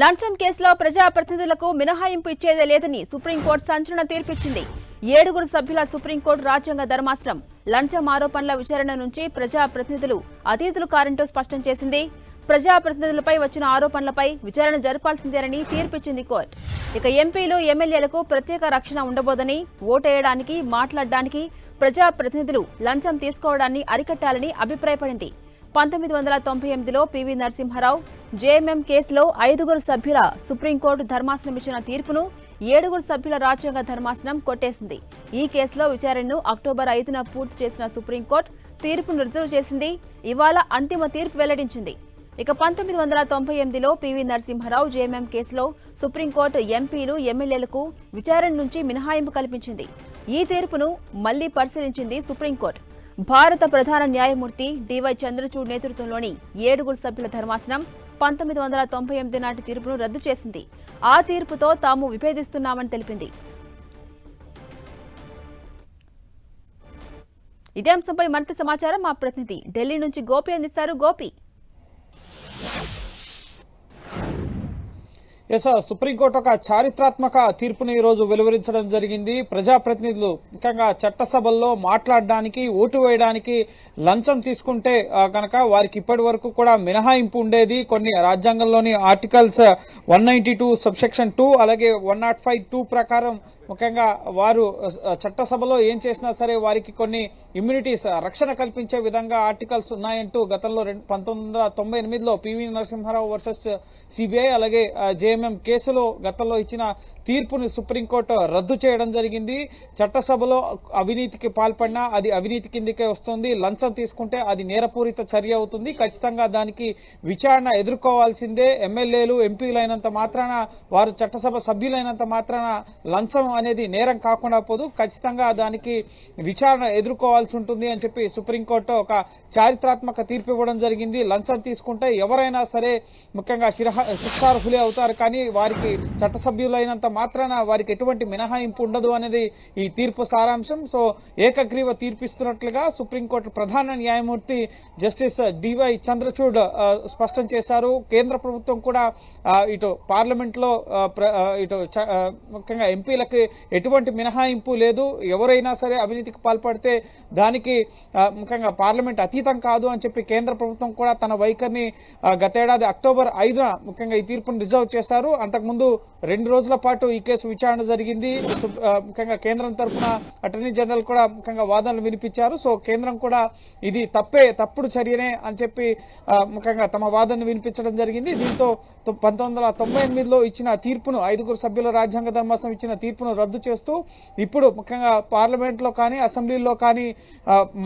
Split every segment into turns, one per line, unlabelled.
లంచం కేసులో ప్రజాప్రతినిధులకు మినహాయింపు ఇచ్చేదే లేదని సుప్రీంకోర్టు సంచలన తీర్పిచ్చింది. 7 సభ్యుల సుప్రీంకోర్టు రాజ్యాంగ ధర్మాసనం లంచం ఆరోపణల విచారణ నుంచి ప్రజాప్రతినిధులు అతీతులు కారంటూ స్పష్టం చేసింది. ప్రజాప్రతినిధులపై వచ్చిన ఆరోపణలపై విచారణ జరపాల్సిందేనని తీర్పిచ్చింది కోర్టు. ఇక ఎంపీలు, ఎమ్మెల్యేలకు ప్రత్యేక రక్షణ ఉండబోదని, ఓటేయడానికి, మాట్లాడడానికి ప్రజాప్రతినిధులు లంచం తీసుకోవడాన్ని అరికట్టాలని అభిప్రాయపడింది. 1998లో పివి నరసింహారావు జేఎంఎం కేసులో 5 సభ్యుల సుప్రీంకోర్టు ధర్మాసనం ఇచ్చిన తీర్పును 7 సభ్యుల రాజ్యాంగ ధర్మాసనం కొట్టేసింది. ఈ కేసులో విచారణను అక్టోబర్ 5న పూర్తి చేసిన సుప్రీంకోర్టు తీర్పును రిజర్వ్ చేసింది. ఇవాళ అంతిమ తీర్పు వెల్లడించింది. ఇక 1998లో పివి నరసింహారావు జేఎంఎం కేసులో సుప్రీంకోర్టు ఎంపీలు, ఎమ్మెల్యేలకు విచారణ నుంచి మినహాయింపు కల్పించింది. ఈ తీర్పును మళ్లీ పరిశీలించింది సుప్రీంకోర్టు. భారత ప్రధాన న్యాయమూర్తి డివై చంద్రచూడ్ నేతృత్వంలోని 7 సభ్యుల ధర్మాసనం 1998 నాటి తీర్పును రద్దు చేసింది. ఆ తీర్పుతో తాము విభేదిస్తున్నామని తెలిపింది. ఇదే అంశంపై మరింత సమాచారం మా ప్రతినిధి ఢిల్లీ నుంచి గోపి అందిస్తారు. గోపి,
సుప్రీంకోర్టు ఒక చారిత్రాత్మక తీర్పును ఈ రోజు వెలువరించడం జరిగింది. ప్రజాప్రతినిధులు ముఖ్యంగా చట్టసభల్లో మాట్లాడడానికి, ఓటు వేయడానికి లంచం తీసుకుంటే కనుక వారికి ఇప్పటి వరకు కూడా మినహాయింపు ఉండేది. కొన్ని రాజ్యాంగంలోని ఆర్టికల్స్ 192 సబ్సెక్షన్ 2 అలాగే 105(2) ప్రకారం ముఖ్యంగా వారు చట్టసభలో ఏం చేసినా సరే వారికి కొన్ని ఇమ్యూనిటీస్, రక్షణ కల్పించే విధంగా ఆర్టికల్స్ ఉన్నాయంటూ గతంలో 1998లో పివి నరసింహారావు వర్సెస్ సిబిఐ అలాగే జేఎంఎం కేసులో గతంలో ఇచ్చిన తీర్పుని సుప్రీంకోర్టు రద్దు చేయడం జరిగింది. చట్టసభలో అవినీతికి పాల్పడినా అది అవినీతి కిందకే వస్తుంది. లంచం తీసుకుంటే అది నేరపూరిత చర్య అవుతుంది. ఖచ్చితంగా దానికి విచారణ ఎదుర్కోవాల్సిందే. ఎమ్మెల్యేలు, ఎంపీలు అయినంత మాత్రాన, వారు చట్టసభ సభ్యులైనంత మాత్రాన లంచం అనేది నేరం కాకుండా పోదు. ఖచ్చితంగా దానికి విచారణ ఎదుర్కోవాల్సి ఉంటుంది అని చెప్పి సుప్రీంకోర్టు ఒక చారిత్రాత్మక తీర్పు ఇవ్వడం జరిగింది. లంచం తీసుకుంటే ఎవరైనా సరే ముఖ్యంగా శిక్షార్హులే అవుతారు, కానీ వారికి చట్టసభ్యులైనంత మాత్రాన వారికి ఎటువంటి మినహాయింపు ఉండదు అనేది ఈ తీర్పు సారాంశం. సో ఏకగ్రీవ తీర్పిస్తున్నట్లుగా సుప్రీంకోర్టు ప్రధాన న్యాయమూర్తి జస్టిస్ డివై చంద్రచూడ్ స్పష్టం చేశారు. కేంద్ర ప్రభుత్వం కూడా ఇటు పార్లమెంట్ లో ఇటు ముఖ్యంగా ఎంపీలకి ఎటువంటి మినహాయింపు లేదు. ఎవరైనా సరే అవినీతికి పాల్పడితే దానికి ముఖ్యంగా పార్లమెంట్ అతీతం కాదు అని చెప్పి కేంద్ర ప్రభుత్వం కూడా తన వైఖరిని గతేడాది అక్టోబర్ 5న ముఖ్యంగా ఈ తీర్పును రిజర్వ్ చేశారు. అంతకుముందు 2 రోజుల పాటు ఈ కేసు విచారణ జరిగింది. ముఖ్యంగా కేంద్రం తరఫున అటార్నీ జనరల్ కూడా ముఖ్యంగా వాదనలు వినిపించారు. సో కేంద్రం కూడా ఇది తప్పుడు చర్యనే అని చెప్పి ముఖ్యంగా తమ వాదనను వినిపించడం జరిగింది. దీంతో 1998లో ఇచ్చిన తీర్పును, 5 సభ్యుల రాజ్యాంగ ధర్మాసనం ఇచ్చిన తీర్పును రద్దు చేస్తూ ఇప్పుడు ముఖ్యంగా పార్లమెంట్ లో కానీ, అసెంబ్లీలో కానీ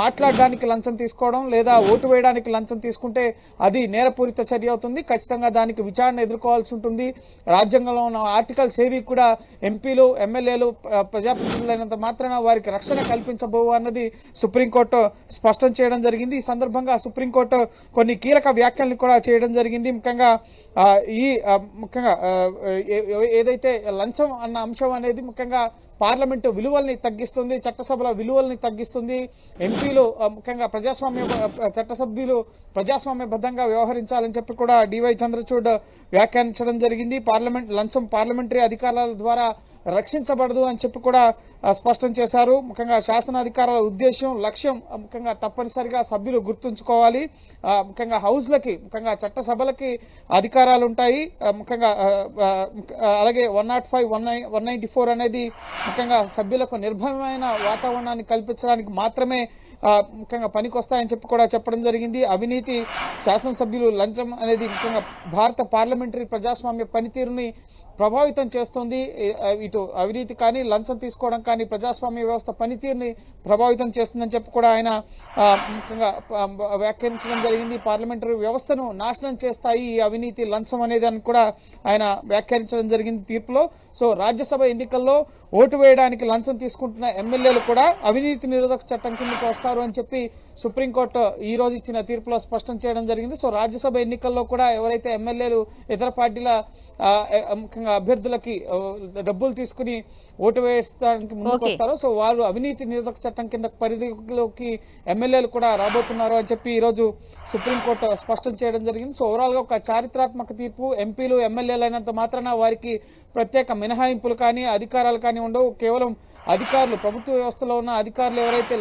మాట్లాడడానికి లంచం తీసుకోవడం లేదా ఓటు వేయడానికి లంచం తీసుకుంటే అది నేరపూరిత చర్య అవుతుంది. ఖచ్చితంగా దానికి విచారణ ఎదుర్కోవాల్సి ఉంటుంది. రాజ్యాంగంలో ఉన్న ఆర్టికల్స్ ఏవి కూడా ఎంపీలు, ఎమ్మెల్యేలు, ప్రజాప్రతినిధులైనంత మాత్రాన వారికి రక్షణ కల్పించబోవు అన్నది సుప్రీంకోర్టు స్పష్టం చేయడం జరిగింది. ఈ సందర్భంగా సుప్రీంకోర్టు కొన్ని కీలక వ్యాఖ్యలను కూడా చేయడం జరిగింది. ముఖ్యంగా ఏదైతే లంచం అన్న అంశం అనేది ముఖ్యంగా పార్లమెంటు విలువల్ని తగ్గిస్తుంది, చట్టసభల విలువల్ని తగ్గిస్తుంది. ఎంపీలు ముఖ్యంగా చట్టసభ్యులు ప్రజాస్వామ్యబద్ధంగా వ్యవహరించాలని చెప్పి కూడా డివై చంద్రచూడ్ వ్యాఖ్యానించడం జరిగింది. లంచం పార్లమెంటరీ అధికారాల ద్వారా రక్షించబడదు అని చెప్పి కూడా స్పష్టం చేశారు. ముఖ్యంగా శాసనాధికారాల ఉద్దేశం, లక్ష్యం ముఖ్యంగా తప్పనిసరిగా సభ్యులు గుర్తుంచుకోవాలి. ముఖ్యంగా హౌస్లకి, ముఖ్యంగా చట్టసభలకి అధికారాలు ఉంటాయి. ముఖ్యంగా అలాగే 105, 194 అనేది ముఖ్యంగా సభ్యులకు నిర్భయమైన వాతావరణాన్ని కల్పించడానికి మాత్రమే ముఖ్యంగా పనికొస్తాయని చెప్పి కూడా చెప్పడం జరిగింది. అవినీతి, శాసనసభ్యులు లంచం అనేది ముఖ్యంగా భారత పార్లమెంటరీ ప్రజాస్వామ్య పనితీరుని ప్రభావితం చేస్తుంది. ఇటు అవినీతి కానీ, లంచం తీసుకోవడం కానీ ప్రజాస్వామ్య వ్యవస్థ పనితీరుని ప్రభావితం చేస్తుందని చెప్పి కూడా ఆయన ముఖ్యంగా వ్యాఖ్యానించడం జరిగింది. పార్లమెంటరీ వ్యవస్థను నాశనం చేస్తాయి ఈ అవినీతి, లంచం అనేదాన్ని కూడా ఆయన వ్యాఖ్యానించడం జరిగింది తీర్పులో. సో రాజ్యసభ ఎన్నికల్లో ఓటు వేయడానికి లంచం తీసుకుంటున్న ఎమ్మెల్యేలు కూడా అవినీతి నిరోధక చట్టం కిందకు వస్తారు అని చెప్పి సుప్రీంకోర్టు ఈ రోజు ఇచ్చిన తీర్పులో స్పష్టం చేయడం జరిగింది. సో రాజ్యసభ ఎన్నికల్లో కూడా ఎవరైతే ఎమ్మెల్యేలు ఇతర పార్టీల ముఖ్యంగా ముఖ్యంగా అభ్యర్థులకి డబ్బులు తీసుకుని ఓటు వేయడానికి ముందుకు వస్తారో సో వారు అవినీతి నిరోధక చట్టం కింద పరిధిలోకి ఎమ్మెల్యేలు కూడా రాబోతున్నారు అని చెప్పి ఈ రోజు సుప్రీంకోర్టు స్పష్టం చేయడం జరిగింది. సో ఓవరాల్ గా ఒక చారిత్రాత్మక తీర్పు. ఎంపీలు ఎమ్మెల్యేలు అయినంత మాత్రాన వారికి ప్రత్యేక మినహాయింపులు కానీ అధికారాలు కానీ ఉండవు. కేవలం అధికారులు, ప్రభుత్వ వ్యవస్థలో ఉన్న అధికారులు ఎవరైతే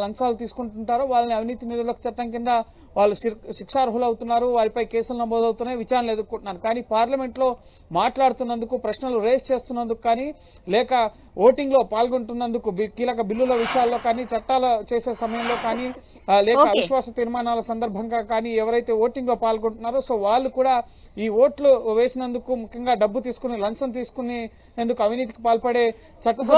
లంచాలు తీసుకుంటుంటారో వాళ్ళని అవినీతి నిరోధక చట్టం కింద వాళ్ళు శిక్షార్హులు అవుతున్నారు, వారిపై కేసులు నమోదవుతున్నాయి, విచారణలు ఎదుర్కొంటున్నారు. కానీ పార్లమెంట్ లో మాట్లాడుతున్నందుకు, ప్రశ్నలు రేస్ చేస్తున్నందుకు కానీ, లేక ఓటింగ్ లో పాల్గొంటున్నందుకు, కీలక బిల్లుల విషయాల్లో కానీ, చట్టాలు చేసే సమయంలో కానీ, లేక అవిశ్వాస తీర్మానాల సందర్భంగా కానీ ఎవరైతే ఓటింగ్ లో పాల్గొంటున్నారో సో వాళ్ళు కూడా ఈ ఓట్లు వేసినందుకు, ముఖ్యంగా డబ్బు తీసుకుని లంచం తీసుకుని ఎందుకు అవినీతికి పాల్పడే
చట్టసభ్యులు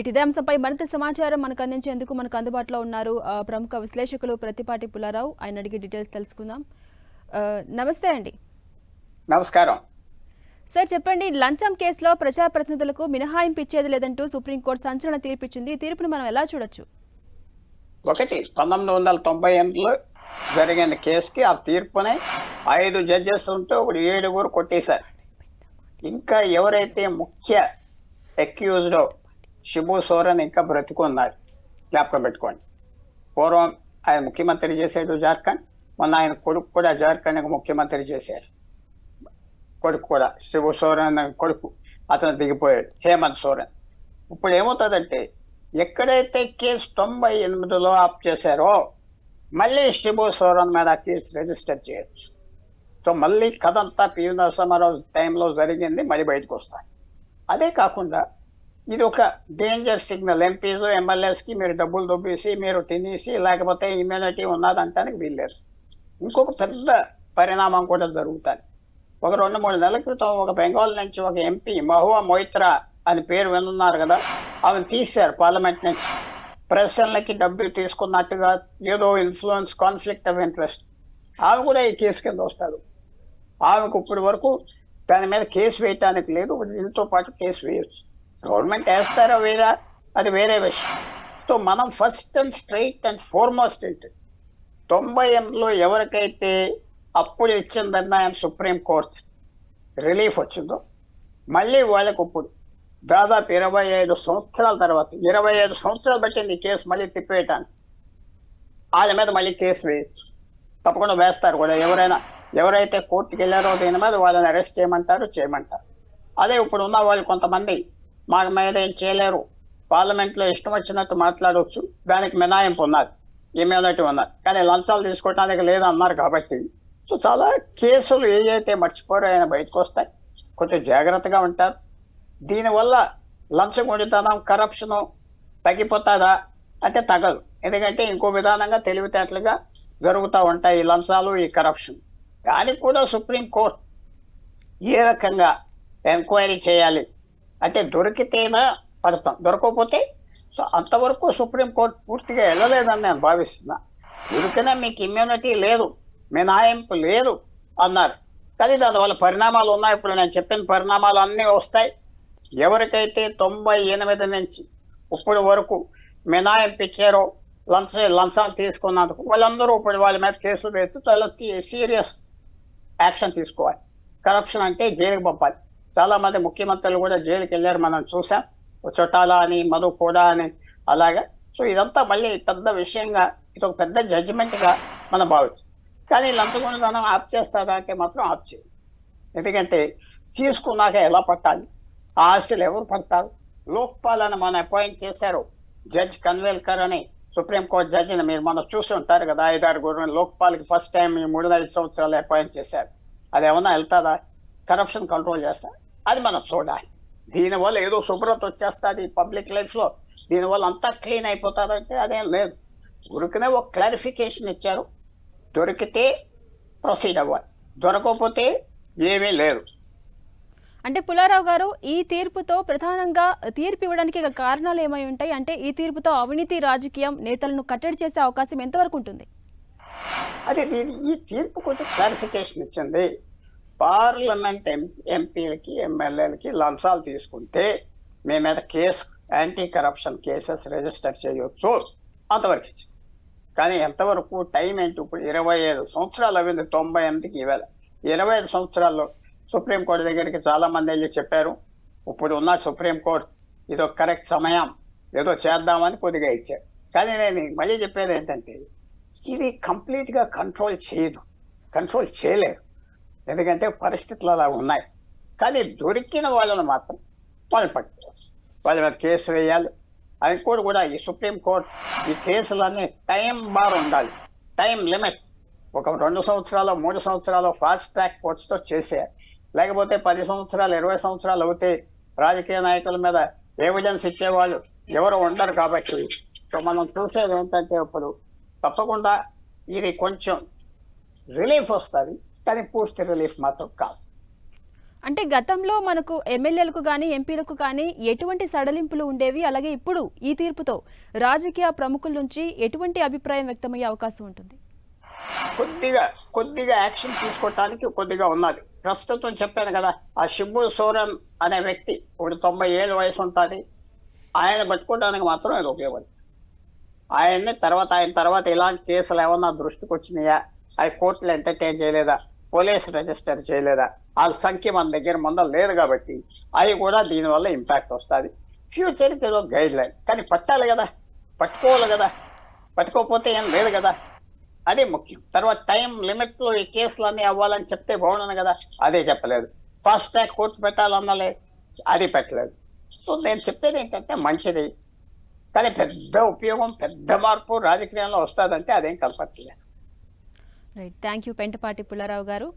ఇదే అంశంపై మరింత సమాచారం మనకు అందించేందుకు మనకు అందుబాటులో ఉన్నారు ప్రముఖ విశ్లేషకులు ప్రతిపాటి పుల్లారావు. ఆయన అడిగి డీటెయిల్స్ తెలుసుకుందాం. నమస్తే అండి.
నమస్కారం
సార్, చెప్పండి, లంచం కేసులో ప్రజాప్రతినిధులకు మినహాయింపు ఇచ్చేది లేదంటూ సుప్రీంకోర్టు సంచలన తీర్పిచ్చింది. ఈ తీర్పును మనం ఎలా చూడొచ్చు?
1998లో జరిగిన కేసుకి ఆ తీర్పుని 5 జడ్జెస్ ఉంటే 7 కొట్టేశారు. ఇంకా ఎవరైతే ముఖ్య అక్యూజ్డ్ శిబు సోరెన్ ఇంకా బ్రతికున్నారు, జ్ఞాపకం పెట్టుకోండి. పూర్వం ఆయన ముఖ్యమంత్రి చేశాడు జార్ఖండ్, మొన్న ఆయన కొడుకు కూడా జార్ఖండ్ ముఖ్యమంత్రి చేశారు. కొడుకు కూడా శిబు సోరెన్ కొడుకు, అతను దిగిపోయాడు, హేమంత్ సోరెన్. ఇప్పుడు ఏమవుతుందంటే ఎక్కడైతే కేసు 98లో ఆప్ చేశారో మళ్ళీ శిబు సోరెన్ మీద కేసు రిజిస్టర్ చేయొచ్చు. సో మళ్ళీ కథంతా పివి నరసింహారావు టైంలో జరిగింది మళ్ళీ బయటకు వస్తాయి. అదే కాకుండా ఇది ఒక డేంజర్ సిగ్నల్. ఎంపీస్ ఎమ్మెల్యేస్కి మీరు డబ్బులు దొబ్బేసి మీరు తినేసి లేకపోతే ఇమ్యూనిటీ ఉన్నదంటానికి వీల్లేదు. ఇంకొక పెద్ద పరిణామం కూడా జరుగుతుంది. ఒక 2-3 నెలల క్రితం ఒక బెంగాల్ నుంచి ఒక ఎంపీ మహువా మొయిత్రా అని పేరు వినున్నారు కదా, ఆమెను తీశారు పార్లమెంట్ నుంచి. ప్రశ్నలకి డబ్బులు తీసుకున్నట్టుగా ఏదో ఇన్ఫ్లుయెన్స్, కాన్ఫ్లిక్ట్ ఆఫ్ ఇంట్రెస్ట్. ఆమె కూడా ఈ కేసు కింద వస్తారు. ఆమెకు ఇప్పటి వరకు దాని మీద కేసు వేయటానికి లేదు. దీంతో పాటు కేసు వేయచ్చు. గవర్నమెంట్ వేస్తారా వేరా అది వేరే విషయం. సో మనం first and straight and foremost ఏంటి, 98లో ఎవరికైతే అప్పుడు ఇచ్చిన నిర్ణయం సుప్రీంకోర్టు రిలీఫ్ వచ్చిందో మళ్ళీ వాళ్ళకు ఇప్పుడు దాదాపు 25 సంవత్సరాల తర్వాత, 25 సంవత్సరాలు పట్టింది కేసు మళ్ళీ తిప్పేయటానికి. వాళ్ళ మీద మళ్ళీ కేసు వేయచ్చు, తప్పకుండా వేస్తారు కూడా. ఎవరైతే కోర్టుకి వెళ్ళారో దీని మీద వాళ్ళని అరెస్ట్ చేయమంటారు. అదే ఇప్పుడు ఉన్న వాళ్ళు కొంతమంది మా మీద ఏం చేయలేరు, పార్లమెంట్లో ఇష్టం వచ్చినట్టు మాట్లాడవచ్చు, దానికి మినహాయింపు ఉన్నది, ఇమ్యూనిటీ ఉన్నది, కానీ లంచాలు తీసుకోవటానికి లేదన్నారు కాబట్టి సో చాలా కేసులు ఏదైతే మర్చిపోరో ఆయన బయటకు వస్తాయి. కొంచెం జాగ్రత్తగా ఉంటారు. దీనివల్ల లంచగొండితనం, కరప్షను తగ్గిపోతుందా అంటే తగ్గదు. ఎందుకంటే ఇంకో విధానంగా తెలివితేటలుగా జరుగుతూ ఉంటాయి ఈ లంచాలు, ఈ కరప్షన్. దానికి కూడా సుప్రీంకోర్టు ఏ రకంగా ఎంక్వైరీ చేయాలి అంటే దొరికితేనా పడతాం, దొరకకపోతే సో అంతవరకు సుప్రీంకోర్టు పూర్తిగా వెళ్ళలేదని నేను భావిస్తున్నా. దొరికినా మీకు ఇమ్యూనిటీ లేదు, మినహాయింపు లేదు అన్నారు, కానీ దానివల్ల పరిణామాలు ఉన్నాయి. ఇప్పుడు నేను చెప్పిన పరిణామాలు అన్నీ వస్తాయి. ఎవరికైతే 98 నుంచి ఇప్పటి వరకు మినహాయింపు ఇచ్చారో, లంచాలు తీసుకున్నందుకు వాళ్ళందరూ ఇప్పుడు వాళ్ళ మీద కేసులు వేస్తూ చాలా సీరియస్ యాక్షన్ తీసుకోవాలి. కరప్షన్ అంటే జైలుకి పంపాలి. చాలా మంది ముఖ్యమంత్రులు కూడా జైలుకి వెళ్ళారు, మనం చూసాం. చొట్టాల అని, మధు కూడా అని అలాగా. సో ఇదంతా మళ్ళీ పెద్ద విషయంగా, ఇది ఒక పెద్ద జడ్జిమెంట్గా మనం భావిస్తాం. కానీ లంచగొండితనం ఆప్ చేస్తారా అంటే మాత్రం ఆప్ చేయదు. ఎందుకంటే తీసుకున్నాక ఎలా పట్టాలి, ఆ ఆస్తులు ఎవరు పడతారు? లోక్పాల్ అని మనం అపాయింట్ చేశారు, జడ్జ్ కన్వేల్కర్ అని సుప్రీంకోర్టు జడ్జిని మీరు మనం చూసి ఉంటారు కదా, 5-6 లోక్పాల్కి ఫస్ట్ టైం ఈ 3-5 సంవత్సరాలు అపాయింట్ చేశారు. అది ఏమన్నా వెళ్తారా? కరప్షన్ కంట్రోల్ చేస్తా? అది మనం చూడాలి. దీనివల్ల ఏదో శుభ్రత వచ్చేస్తుంది పబ్లిక్ లైఫ్లో, దీనివల్ల అంతా క్లీన్ అయిపోతారంటే అదేం లేదు. దొరికిన ఒక క్లారిఫికేషన్ ఇచ్చారు, దొరికితే ప్రొసీడ్ అవ్వాలి, దొరకకపోతే ఏమీ లేదు.
అంటే పుల్లారావు గారు, ఈ తీర్పుతో ప్రధానంగా తీర్పు ఇవ్వడానికి కారణాలు ఏమై ఉంటాయి? అంటే ఈ తీర్పుతో అవినీతి రాజకీయం నేతలను కట్టడి చేసే అవకాశం ఎంతవరకు ఉంటుంది?
అదే ఈ తీర్పు కొంచెం క్లారిఫికేషన్ ఇచ్చింది. పార్లమెంట్ ఎంపీలకి, ఎమ్మెల్యేలకి లంచాలు తీసుకుంటే మీ మీద case, anti corruption cases register చేయొచ్చు అంతవరకు ఇచ్చింది. కానీ ఎంతవరకు టైం ఏంటి? ఇప్పుడు 25 సంవత్సరాలు అయింది 98కి. ఈవేళ 25 సంవత్సరాల్లో సుప్రీంకోర్టు దగ్గరికి చాలా మంది వెళ్ళి చెప్పారు, ఇప్పుడు ఉన్న సుప్రీంకోర్టు ఇదో కరెక్ట్ సమయం, ఏదో చేద్దామని కొద్దిగా ఇచ్చారు. కానీ నేను మళ్ళీ చెప్పేది ఏంటంటే ఇది కంప్లీట్గా కంట్రోల్ చేయలేరు, ఎందుకంటే పరిస్థితులు అలా ఉన్నాయి. కానీ దొరికిన వాళ్ళను మాత్రం వాళ్ళు పట్టుకోవచ్చు, వాళ్ళ మీద కేసు వేయాలి. అది కూడా ఈ సుప్రీంకోర్టు ఈ కేసులన్నీ టైం బార్ ఉండాలి, టైం లిమిట్. ఒక 2 సంవత్సరాలు 3 సంవత్సరాలు ఫాస్ట్ ట్రాక్ కోర్ట్స్తో చేసేయాలి. లేకపోతే 10 సంవత్సరాలు 20 సంవత్సరాలు అవుతే రాజకీయ నాయకుల మీద ఎవిడెన్స్ ఇచ్చేవాళ్ళు ఎవరు ఉండరు. కాబట్టి సో మనం చూసేది ఏంటంటే ఇప్పుడు తప్పకుండా ఇది కొంచెం రిలీఫ్ వస్తుంది, కానీ పూర్తి రిలీఫ్ మాత్రం కాదు.
అంటే గతంలో మనకు ఎమ్మెల్యేలకు కానీ ఎంపీలకు కానీ ఎటువంటి సడలింపులు ఉండేవి, అలాగే ఇప్పుడు ఈ తీర్పుతో రాజకీయ ప్రముఖుల నుంచి ఎటువంటి అభిప్రాయం వ్యక్తమయ్యే అవకాశం ఉంటుంది?
కొద్దిగా యాక్షన్ తీసుకోవటానికి కొద్దిగా ఉన్నది. ప్రస్తుతం చెప్పాను కదా, ఆ శిబు సోరెన్ అనే వ్యక్తి ఇప్పుడు 90 ఏళ్ళ వయసు ఉంటుంది, ఆయన పట్టుకోవడానికి మాత్రం ఇది ఉపయోగపడుతుంది. ఆయన తర్వాత ఇలాంటి కేసులు ఏమన్నా దృష్టికి వచ్చినాయా, అవి కోర్టులు ఎంటర్టైన్ చేయలేదా, పోలీసు రిజిస్టర్ చేయలేదా, వాళ్ళ సంఖ్య మన దగ్గర ముందర లేదు. కాబట్టి అవి కూడా దీనివల్ల ఇంపాక్ట్ వస్తుంది. ఫ్యూచర్కి ఏదో గైడ్ లైన్, కానీ పట్టాలి కదా, పట్టుకోవాలి కదా, పట్టుకోకపోతే ఏం లేదు కదా, అదే ముఖ్యం. తర్వాత టైం లిమిట్లో ఈ కేసులన్నీ అవ్వాలని చెప్తే బాగున్నాను కదా, అదే చెప్పలేదు. ఫాస్ట్ ట్రాక్ కోర్టు పెట్టాలన్నలే, అది పెట్టలేదు. సో నేను చెప్పేది ఏంటంటే మంచిది, కానీ పెద్ద ఉపయోగం పెద్ద మార్పు రాజకీయాల్లో వస్తుందంటే అదేం కనపడలేదు.
Right, thank you Pentapati Pullarao గారు.